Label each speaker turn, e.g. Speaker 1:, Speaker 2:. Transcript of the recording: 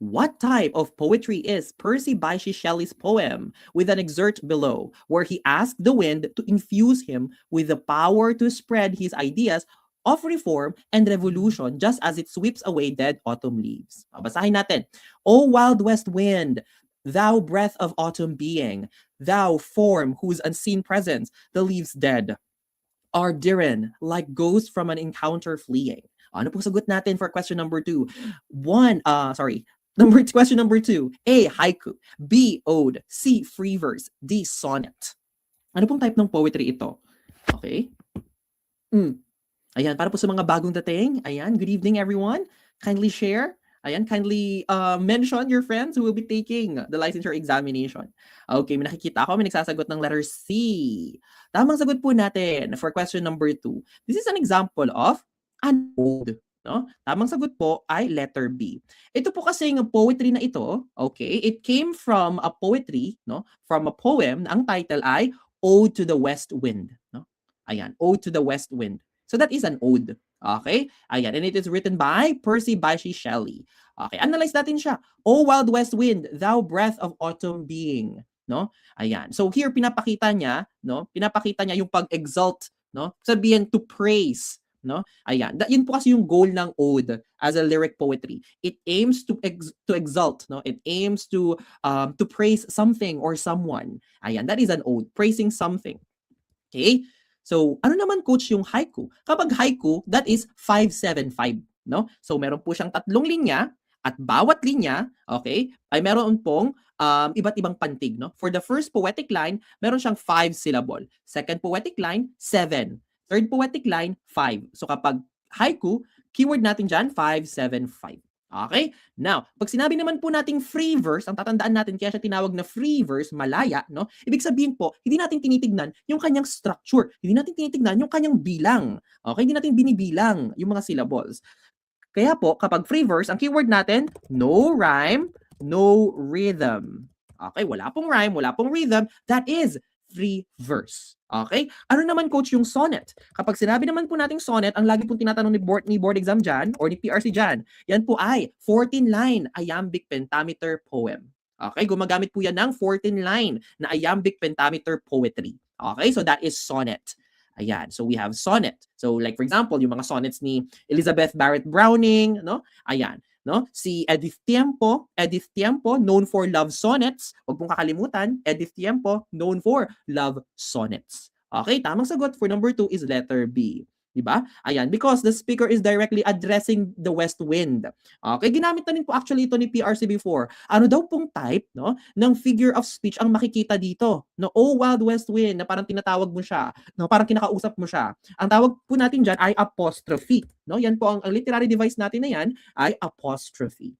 Speaker 1: What type of poetry is Percy Bysshe Shelley's poem, with an excerpt below, where he asked the wind to infuse him with the power to spread his ideas of reform and revolution just as it sweeps away dead autumn leaves. Basahin natin. O wild west wind, thou breath of autumn being, thou form whose unseen presence the leaves dead are Diren, like ghosts from an encounter fleeing. Ano po sagot natin for question number 2? Question number 2. A. Haiku. B. Ode. C. Free verse. D. Sonnet. Ano pong type ng poetry ito? Okay. Ayan, para po sa mga bagong dating. Ayan, good evening everyone. Kindly share. Ayan, kindly mention your friends who will be taking the licensure examination. Okay, may nakikita ako, may nagsasagot ng letter C. Tamang sagot po natin for question number 2. This is an example of an ode. No? Tamang sagot po ay letter B. Ito po kasi yung poetry na ito, okay, it came from a poetry, no? From a poem, ang title ay Ode to the West Wind. No? Ayan, Ode to the West Wind. So that is an ode. Okay? Ayan, and it is written by Percy Bysshe Shelley. Okay, analyze natin siya. O wild west wind, thou breath of autumn being. No? Ayan. So here pinapakita niya, no? Pinapakita niya yung pag-exalt, no? Sabihin to praise, no? Ayan. Yun po kasi yung goal ng ode as a lyric poetry. It aims to exalt, no? It aims to praise something or someone. Ayan, that is an ode, praising something. Okay? So, ano naman coach yung haiku? Kapag haiku, that is 575, no? So, meron po siyang 3 linya at bawat linya, okay, ay meron pong iba't ibang pantig, no? For the first poetic line, meron siyang 5 syllable. Second poetic line, 7. Third poetic line, 5. So, kapag haiku, keyword natin dyan, 575. Okay? Now, pag sinabi naman po nating free verse, ang tatandaan natin kaya siya tinawag na free verse, malaya, no? Ibig sabihin po, hindi natin tinitignan yung kanyang structure. Hindi natin tinitignan yung kanyang bilang. Okay? Hindi natin binibilang yung mga syllables. Kaya po, kapag free verse, ang keyword natin, no rhyme, no rhythm. Okay? Wala pong rhyme, wala pong rhythm. That is free verse. Okay? Ano naman coach yung sonnet? Kapag sinabi naman po nating sonnet, ang lagi pong tinatanong ni board exam dyan or ni PRC dyan, yan po ay 14-line iambic pentameter poem. Okay? Gumagamit po yan ng 14-line na iambic pentameter poetry. Okay? So that is sonnet. Ayan. So we have sonnet. So like for example, yung mga sonnets ni Elizabeth Barrett Browning, no? Ayan. No? Si Edith Tiempo, known for love sonnets. Huwag pong kakalimutan, Edith Tiempo, known for love sonnets. Okay, tamang sagot for number 2 is letter B. Diba? Ayan, because the speaker is directly addressing the west wind. Okay, ginamit na rin po actually ito ni PRC before. Ano daw pong type, no, ng figure of speech ang makikita dito? No, oh wild west wind, na parang tinatawag mo siya, no, parang kinakausap mo siya. Ang tawag po natin diyan ay apostrophe, no? Yan po ang literary device natin na yan ay apostrophe.